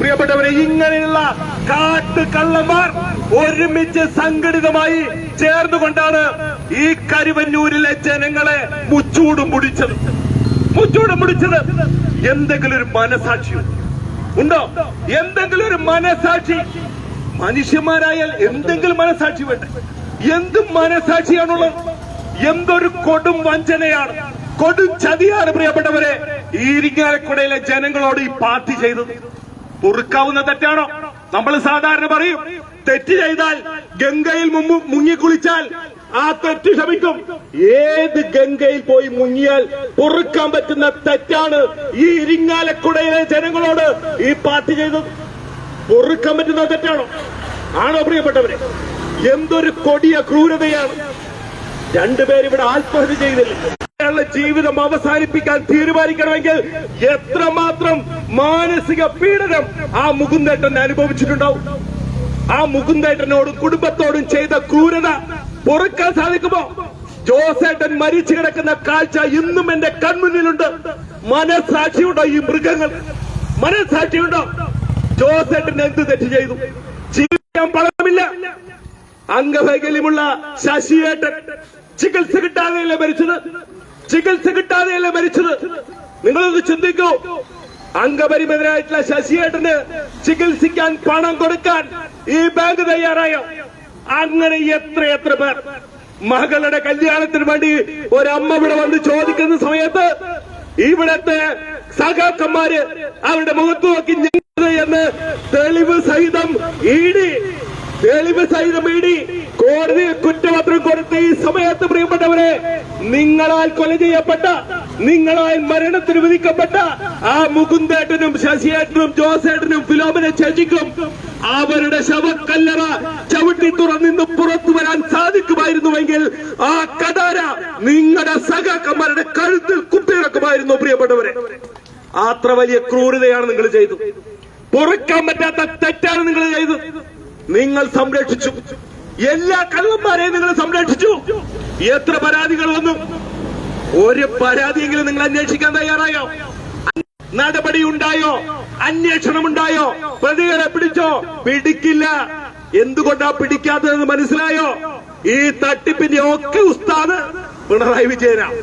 പ്രിയപ്പെട്ടവരെ, ഇങ്ങനെയുള്ള കാട്ടുകള്ളന്മാർ ഒരുമിച്ച് സംഘടിതമായി ചേർന്നുകൊണ്ടാണ് ഈ കരുവന്നൂരിലെ ജനങ്ങളെ മുച്ചൂടും മുടിച്ചത്. എന്തെങ്കിലും ഒരു മനസാക്ഷി ഉണ്ടോ? എന്തെങ്കിലും ഒരു മനസാക്ഷി? മനുഷ്യന്മാരായാൽ എന്തെങ്കിലും മനസാക്ഷി വേണ്ടേ? എന്ത് മനസാക്ഷിയാണുള്ളത്? എന്തൊരു കൊടും വഞ്ചനയാണ്, കൊടും ചതിയാണ് പ്രിയപ്പെട്ടവരെ ഈ ഇരിങ്ങാലക്കുടയിലെ ജനങ്ങളോട് ഈ പാർട്ടി ചെയ്തത്. പൊറുക്കാവുന്ന തെറ്റാണോ? നമ്മൾ സാധാരണ പറയും, തെറ്റ് ചെയ്താൽ ഗംഗയിൽ മുങ്ങിക്കുളിച്ചാൽ ആ തെറ്റ് ക്ഷമിക്കും. ഏത് ഗംഗയിൽ പോയി മുങ്ങിയാൽ പൊറുക്കാൻ പറ്റുന്ന തെറ്റാണ് ഈ ഇരിങ്ങാലക്കുടയിലെ ജനങ്ങളോട് ഈ പാർട്ടി ചെയ്തത്. പൊറുക്കാൻ പറ്റുന്ന തെറ്റാണോ? ആണോ പ്രിയപ്പെട്ടവരെ? എന്തൊരു കൊടിയ ക്രൂരതയാണ്. രണ്ടുപേരിവിടെ ആത്മഹത്യ ചെയ്തില്ല. ജീവിതം അവസാനിപ്പിക്കാൻ തീരുമാനിക്കണമെങ്കിൽ എത്രമാത്രം മാനസിക പീഡനം ആ മുകുന്ദേട്ടൻ അനുഭവിച്ചിട്ടുണ്ടാവും. ആ മുകുന്ദേട്ടനോടും കുടുംബത്തോടും ചെയ്ത ക്രൂരത പൊറുക്കാൻ സാധിക്കുമോ? ജോസേട്ടൻ മരിച്ചു കിടക്കുന്ന കാഴ്ച ഇന്നും എന്റെ കൺമുന്നിലുണ്ട്. മനസാക്ഷിയുണ്ടോ ഈ മൃഗങ്ങൾ? മനസാക്ഷിയുണ്ടോ? ജോസേട്ടൻ എന്ത് തെറ്റ് ചെയ്തു? ജീവിക്കാൻ പണമില്ല. അംഗവൈകല്യമുള്ള ശശിയേട്ടൻ ചികിത്സ കിട്ടാതെയല്ലേ മരിച്ചത്? നിങ്ങളൊന്ന് ചിന്തിക്കൂ. അംഗപരിമിതനായിട്ടുള്ള ശശിയേട്ടന് ചികിത്സിക്കാൻ പണം കൊടുക്കാൻ ഈ ബാങ്ക് തയ്യാറായോ? അങ്ങനെ എത്ര പേർ മകളുടെ കല്യാണത്തിന് വേണ്ടി ഒരമ്മ ഇവിടെ വന്ന് ചോദിക്കുന്ന സമയത്ത് ഇവിടത്തെ സഖാക്കന്മാര് അവരുടെ മുഖത്ത് നോക്കി എന്ന് തെളിവ് സഹിതം ഇടി കോടതിയിൽ കുറ്റപത്രം കൊടുത്ത ഈ സമയത്ത് പ്രിയപ്പെട്ടവരെ, നിങ്ങളാൽ കൊല ചെയ്യപ്പെട്ട, നിങ്ങളാൽ മരണത്തിന് വിധിക്കപ്പെട്ട ആ മുകുന്ദേട്ടനും ശശിയേട്ടനും ജോസേട്ടനും ഫിലോമിന ചേച്ചിക്കും അവരുടെ ശവക്കല്ലറ ചവിട്ടി തുറന്നിന്ന് പുറത്തു വരാൻ സാധിക്കുമായിരുന്നുവെങ്കിൽ ആ കടാര നിങ്ങളുടെ സഖാക്കന്മാരുടെ കഴുത്തിൽ കുത്തിയിറക്കുമായിരുന്നു പ്രിയപ്പെട്ടവരെ. അത്ര വലിയ ക്രൂരതയാണ് നിങ്ങൾ ചെയ്തു. പൊറുക്കാൻ പറ്റാത്ത തെറ്റാണ് നിങ്ങൾ ചെയ്തത്. നിങ്ങൾ സംരക്ഷിച്ചു, എല്ലാ കള്ളന്മാരെയും നിങ്ങൾ സംരക്ഷിച്ചു. എത്ര പരാതികൾ വന്നു? ഒരു പരാതിയെങ്കിലും നിങ്ങൾ അന്വേഷിക്കാൻ തയ്യാറായോ? നടപടി ഉണ്ടായോ? അന്വേഷണമുണ്ടായോ? പ്രതികളെ പിടിച്ചോ? പിടിക്കില്ല. എന്തുകൊണ്ടാ പിടിക്കാത്തതെന്ന് മനസ്സിലായോ? ഈ തട്ടിപ്പിന്റെ ഒക്കെ ഉസ്താദ് പിണറായി വിജയനാണ്.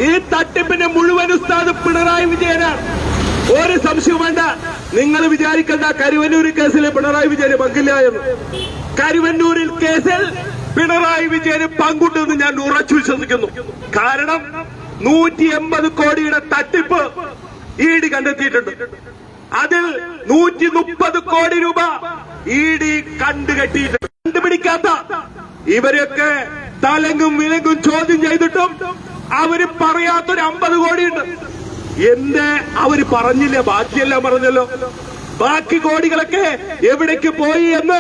ഈ തട്ടിപ്പിന്റെ മുഴുവൻ ഉസ്താദ് പിണറായി വിജയനാണ്. ഒരു സംശയം വേണ്ട. നിങ്ങൾ വിചാരിക്കേണ്ട കരുവന്നൂർ കേസിൽ പിണറായി വിജയന് പങ്കില്ല എന്ന്. കരുവന്നൂരിൽ കേസിൽ പിണറായി വിജയന് പങ്കുണ്ടെന്ന് ഞാൻ ഉറച്ചു വിശ്വസിക്കുന്നു. കാരണം 180 കോടിയുടെ തട്ടിപ്പ് ഇഡി കണ്ടെത്തിയിട്ടുണ്ട്. അതിൽ 130 കോടി രൂപ ഇഡി കണ്ടുകെട്ടിയിട്ടുണ്ട്. കണ്ടുപിടിക്കാത്ത ഇവരൊക്കെ തലങ്ങും വിലങ്ങും ചോദ്യം ചെയ്തിട്ടും അവര് പറയാത്തൊരു 50 കോടിയുണ്ട്. അവര് പറഞ്ഞില്ല, ബാക്കിയെല്ലാം പറഞ്ഞല്ലോ. ബാക്കി കോടികളൊക്കെ എവിടേക്ക് പോയി എന്ന്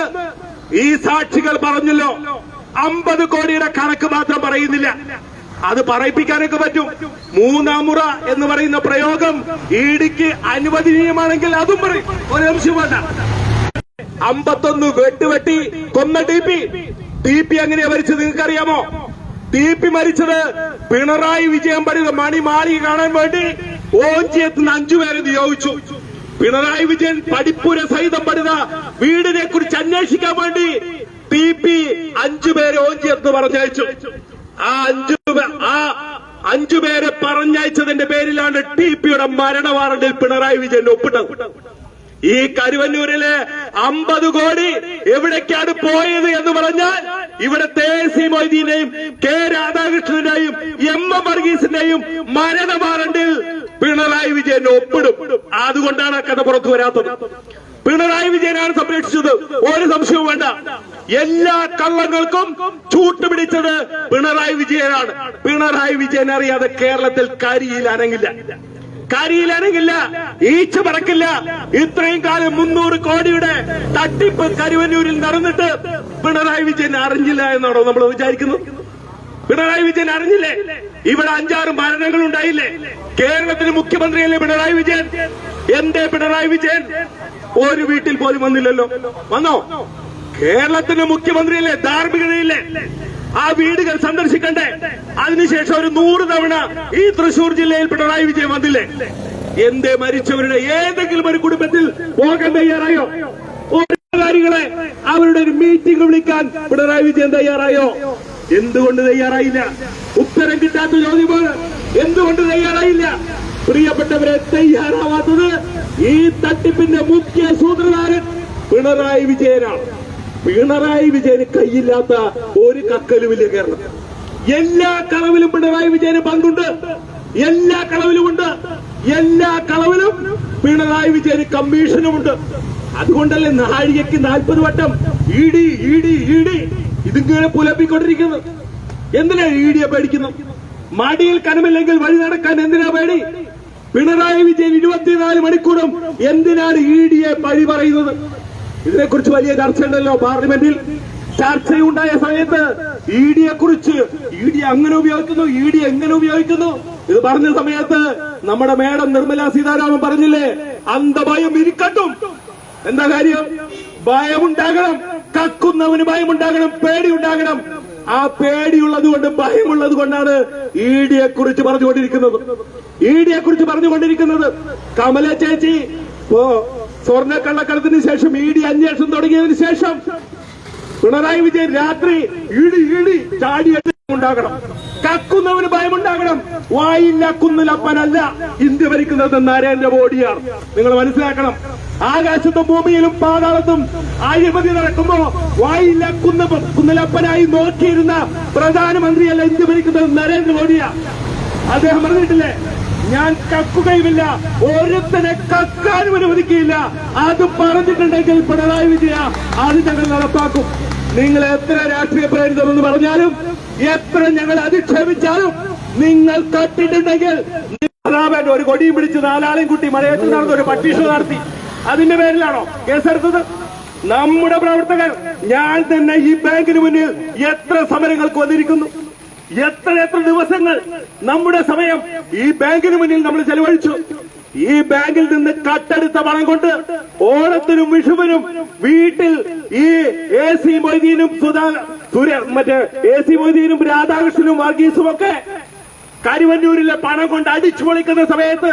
ഈ സാക്ഷികൾ പറഞ്ഞല്ലോ. 50 കോടിയുടെ കണക്ക് മാത്രം പറയുന്നില്ല. അത് പറയിപ്പിക്കാനൊക്കെ പറ്റും. മൂന്നാം മുറ എന്ന് പറയുന്ന പ്രയോഗം ഇഡിക്ക് അനുവദനീയമാണെങ്കിൽ അതും പറയും. ഒരു നിമിഷം വേണ്ട. 51 വെട്ടുവെട്ടി കൊന്ന ടി പി എങ്ങനെയാ മരിച്ചത് നിങ്ങൾക്കറിയാമോ? ടി പി മരിച്ചത് പിണറായി വിജയൻ പണിത മണിമാളിക കാണാൻ വേണ്ടി ഓഞ്ചിയെത്തുന്ന 5 പേരെ നിയോഗിച്ചു. പിണറായി വിജയൻ പഠിപ്പുര സഹിതം പണിത വീടിനെ കുറിച്ച് അന്വേഷിക്കാൻ വേണ്ടി ടി പി 5 പേരെ ഓഞ്ചിയെത്ത് പറഞ്ഞയച്ചു. ആ 5 പേരെ പറഞ്ഞയച്ചതിന്റെ പേരിലാണ് ടി പിയുടെ മരണ വാറണ്ടിൽ പിണറായി വിജയൻ ഒപ്പിട്ടത്. ഈ കരുവന്നൂരിലെ 50 കോടി എവിടേക്കാണ് പോയത് എന്ന് പറഞ്ഞാൽ ഇവിടുത്തെ സി മൊയ്തീനെയും കെ രാധാകൃഷ്ണന്റെയും എം എം വർഗീസിന്റെയും മരണ വാറണ്ടിൽ പിണറായി വിജയൻ ഒപ്പിടും. അതുകൊണ്ടാണ് ആ കഥ പുറത്തു വരാത്തത്. പിണറായി വിജയനാണ് സംരക്ഷിച്ചത്. ഒരു സംശയവും വേണ്ട. എല്ലാ കള്ളങ്ങൾക്കും ചൂട്ടുപിടിച്ചത് പിണറായി വിജയനാണ്. പിണറായി വിജയൻ അറിയാതെ കേരളത്തിൽ കരിയിലനങ്ങില്ല, ഈച്ച പറക്കില്ല. ഇത്രയും കാലം 300 കോടിയുടെ തട്ടിപ്പ് കരുവന്നൂരിൽ നടന്നിട്ട് പിണറായി വിജയൻ അറിഞ്ഞില്ല എന്നാണോ നമ്മൾ വിചാരിക്കുന്നത്? പിണറായി വിജയൻ അറിഞ്ഞില്ലേ? ഇവിടെ 5-6 മരണങ്ങൾ ഉണ്ടായില്ലേ? കേരളത്തിന് മുഖ്യമന്ത്രിയല്ലേ പിണറായി വിജയൻ? എന്തേ പിണറായി വിജയൻ ഒരു വീട്ടിൽ പോലും വന്നില്ലല്ലോ? വന്നോ? കേരളത്തിന് മുഖ്യമന്ത്രിയല്ലേ, ധാർമ്മികതയില്ലേ? ആ വീടുകൾ സന്ദർശിക്കണ്ടേ? അതിനുശേഷം ഒരു 100 തവണ ഈ തൃശൂർ ജില്ലയിൽ പിണറായി വിജയൻ വന്നില്ലേ? എന്തേ മരിച്ചവരുടെ ഏതെങ്കിലും ഒരു കുടുംബത്തിൽ പോകാൻ തയ്യാറായോ? കാര്യങ്ങളെ അവരുടെ ഒരു മീറ്റിംഗ് വിളിക്കാൻ പിണറായി വിജയൻ തയ്യാറായോ? എന്തുകൊണ്ട് തയ്യാറായില്ല? ഉത്തരം കിട്ടാത്ത ചോദ്യമാണ്. എന്തുകൊണ്ട് തയ്യാറായില്ല? പ്രിയപ്പെട്ടവരെ, തയ്യാറാവാത്തത് ഈ തട്ടിപ്പിന്റെ മുഖ്യ സൂത്രധാരൻ പിണറായി വിജയനാണ്. പിണറായി വിജയന് കയ്യില്ലാത്ത ഒരു കക്കലുമില്ല കേരളത്തിൽ. എല്ലാ കളവിലും പിണറായി വിജയന് പങ്കുണ്ട്. എല്ലാ കളവിലുമുണ്ട്. എല്ലാ കളവിലും പിണറായി വിജയന് കമ്മീഷനുമുണ്ട്. അതുകൊണ്ടല്ലേ നാഴികയ്ക്ക് 40 വട്ടം ഇടി ഇടി ഇടി ഇതിങ്ങനെ പുലപ്പിക്കൊണ്ടിരിക്കുന്നു. എന്തിനാ ഇഡിയെ പേടിക്കുന്നു? മടിയിൽ കനമില്ലെങ്കിൽ വഴി നടക്കാൻ എന്തിനാ പേടി? പിണറായി വിജയൻ 24 മണിക്കൂറും എന്തിനാണ് ഇഡിയെ പഴി പറയുന്നത്? ഇതിനെക്കുറിച്ച് വലിയ ചർച്ചയുണ്ടല്ലോ പാർലമെന്റിൽ. ചർച്ചയുണ്ടായ സമയത്ത് ഇഡിയെ കുറിച്ച് ഇഡി അങ്ങനെ ഉപയോഗിക്കുന്നു, ഇഡി എങ്ങനെ ഉപയോഗിക്കുന്നു ഇത് പറഞ്ഞ സമയത്ത് നമ്മുടെ മേഡം നിർമ്മല സീതാരാമൻ പറഞ്ഞില്ലേ, അന്ധഭയം ഇരിക്കട്ടും. എന്താ കാര്യം? ഭയമുണ്ടാകണം. കക്കുന്നവന് ഭയമുണ്ടാകണം, പേടിയുണ്ടാകണം. ആ പേടിയുള്ളത് കൊണ്ട്, ഭയമുള്ളത് കൊണ്ടാണ് ഇഡിയെ കുറിച്ച് പറഞ്ഞുകൊണ്ടിരിക്കുന്നത്. ഇഡിയെ കുറിച്ച് പറഞ്ഞുകൊണ്ടിരിക്കുന്നത് കമല ചേച്ചി സ്വർണ്ണക്കള്ളക്കടത്തിന് ശേഷം ഇഡി അന്വേഷണം തുടങ്ങിയതിനു ശേഷം പിണറായി വിജയൻ രാത്രി ഇടി ഇടി ചാടി ഉണ്ടാകണം, കക്കുന്നവന് ഭയമുണ്ടാകണം. വായില്ല കുന്നിലപ്പനല്ല ഇന്ത്യ ഭരിക്കുന്നത് നരേന്ദ്രമോദിയാണ്. നിങ്ങൾ മനസ്സിലാക്കണം. ആകാശത്തും ഭൂമിയിലും പാതാളത്തും അഴിമതി നടക്കുമ്പോ വായില്ല കുന്നിലപ്പനായി നോക്കിയിരുന്ന പ്രധാനമന്ത്രിയല്ല ഇന്ത്യ ഭരിക്കുന്നത് നരേന്ദ്രമോദിയാണ്. അദ്ദേഹം പറഞ്ഞിട്ടില്ലേ, ഞാൻ കക്കുകയുമില്ല, ഒരുത്തനെ കക്കാനും അനുവദിക്കുകയില്ല. അത് പറഞ്ഞിട്ടുണ്ടെങ്കിൽ പിണറായി വിജയ അത് ഞങ്ങൾ നടപ്പാക്കും. നിങ്ങൾ എത്ര രാഷ്ട്രീയ പ്രേരിതമെന്ന് പറഞ്ഞാലും, എത്ര ഞങ്ങൾ അധിക്ഷേപിച്ചാലും, നിങ്ങൾ കട്ടിട്ടുണ്ടെങ്കിൽ ഒരു കൊടിയും പിടിച്ച് 4 ആളെയും കുട്ടി മലയത്ത് നടന്ന ഒരു പട്ടീഷോ നടത്തി. അതിന്റെ പേരിലാണോ കേസെടുത്തത്? നമ്മുടെ പ്രവർത്തകർ, ഞാൻ തന്നെ ഈ ബാങ്കിന് മുന്നിൽ എത്ര സമരങ്ങൾക്ക് വന്നിരിക്കുന്നു, എത്ര ദിവസങ്ങൾ നമ്മുടെ സമയം ഈ ബാങ്കിന് മുന്നിൽ നമ്മൾ ചെലവഴിച്ചു. ഈ ബാങ്കിൽ നിന്ന് കട്ടെടുത്ത പണം കൊണ്ട് ഓണത്തിനും വിഷുവിനും വീട്ടിൽ ഈ AC മൊയ്തീനും AC മൊയ്തീനും രാധാകൃഷ്ണനും വർഗീസും ഒക്കെ കരുവന്നൂരിലെ പണം കൊണ്ട് അടിച്ചു പൊളിക്കുന്ന സമയത്ത്,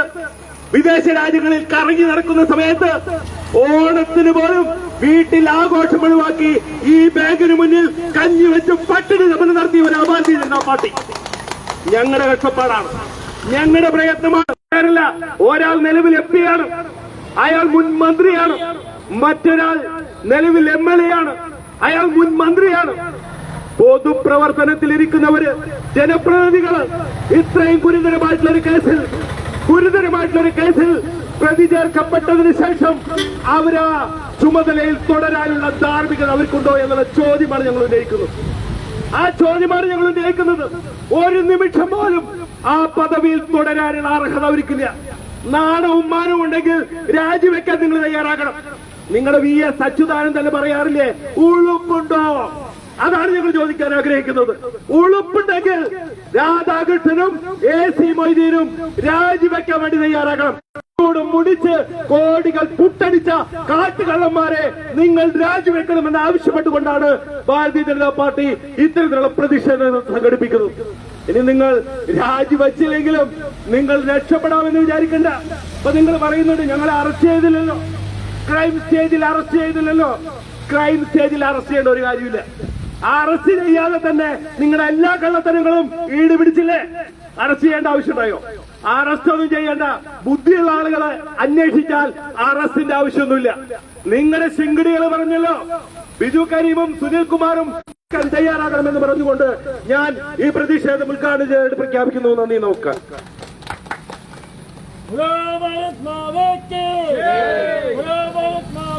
വിദേശ രാജ്യങ്ങളിൽ കറങ്ങി നടക്കുന്ന സമയത്ത്, ഓണത്തിന് പോലും വീട്ടിൽ ആഘോഷം ഒഴിവാക്കി ഈ ബാങ്കിന് മുന്നിൽ കഞ്ഞി വെച്ച് പട്ടിണി സമരം നടത്തിയ ഒരു ഭാരതീയ ജനതാ പാർട്ടി. ഞങ്ങളുടെ കഷ്ടപ്പാടാണ്, ഞങ്ങളുടെ പ്രയത്നമാണ്. ഒരാൾ നിലവിൽ MP ആണ്, അയാൾ മുൻ മന്ത്രിയാണ്. മറ്റൊരാൾ നിലവിൽ MLA ആണ്, അയാൾ മുൻ മന്ത്രിയാണ്. പൊതുപ്രവർത്തനത്തിലിരിക്കുന്നവര്, ജനപ്രതിനിധികള് ഇത്രയും ഗുരുതരമായിട്ടുള്ള കേസിൽ പ്രതി ചേർക്കപ്പെട്ടതിന് ശേഷം അവരാ ചുമതലയിൽ തുടരാനുള്ള ധാർമ്മികത അവർക്കുണ്ടോ എന്നുള്ള ചോദ്യമാണ് ഞങ്ങൾ ഉന്നയിക്കുന്നത്. ആ ചോദ്യമാണ് ഞങ്ങൾ ഉന്നയിക്കുന്നത്. ഒരു നിമിഷം പോലും ആ പദവിയിൽ തുടരാനുള്ള അർഹത അവർക്കില്ല. നാണവും മാനവും ഉണ്ടെങ്കിൽ രാജിവെക്കാൻ നിങ്ങൾ തയ്യാറാകണം. നിങ്ങളുടെ VS അച്യുതാനന്ദൻ തന്നെ പറയാറില്ലേ, ഉളുപ്പുണ്ടോ? അതാണ് ഞങ്ങൾ ചോദിക്കാൻ ആഗ്രഹിക്കുന്നത്. ഉളുപ്പുണ്ടെങ്കിൽ രാധാകൃഷ്ണനും AC മൊയ്തീനും രാജിവെക്കാൻ വേണ്ടി തയ്യാറാകണം. മുടിച്ച് കോടികൾ പുട്ടടിച്ച കാട്ടുകള്ളന്മാരെ നിങ്ങൾ രാജിവെക്കണമെന്ന് ആവശ്യപ്പെട്ടുകൊണ്ടാണ് ഭാരതീയ ജനതാ പാർട്ടി ഇത്തരത്തിലുള്ള പ്രതിഷേധം സംഘടിപ്പിക്കുന്നത്. ഇനി നിങ്ങൾ രാജിവെച്ചില്ലെങ്കിലും നിങ്ങൾ രക്ഷപ്പെടാമെന്ന് വിചാരിക്കണ്ട. അപ്പൊ നിങ്ങൾ പറയുന്നുണ്ട് ഞങ്ങളെ അറസ്റ്റ് ചെയ്തില്ലല്ലോ, ക്രൈം സ്റ്റേജിൽ അറസ്റ്റ് ചെയ്തില്ലല്ലോ. ക്രൈം സ്റ്റേജിൽ അറസ്റ്റ് ചെയ്യേണ്ട ഒരു കാര്യമില്ല. അറസ്റ്റ് ചെയ്യാതെ തന്നെ നിങ്ങളുടെ എല്ലാ കള്ളത്തരങ്ങളും ഈടുപിടിച്ചില്ലേ? അറസ്റ്റ് ചെയ്യേണ്ട ആവശ്യമുണ്ടായോ? അറസ്റ്റ് ഒന്നും ചെയ്യേണ്ട. ബുദ്ധിയുള്ള ആളുകളെ അന്വേഷിച്ചാൽ അറസ്റ്റിന്റെ ആവശ്യമൊന്നുമില്ല. നിങ്ങളുടെ ശിങ്കിടികൾ പറഞ്ഞല്ലോ, ബിജു കരീമും സുനിൽകുമാറും തയ്യാറാകണമെന്ന് പറഞ്ഞുകൊണ്ട് ഞാൻ ഈ പ്രതിഷേധം ഉദ്ഘാടനം ചെയ്ത് പ്രഖ്യാപിക്കുന്നു. നന്ദി. നോക്കാം. भारत माता की जय। भारत माता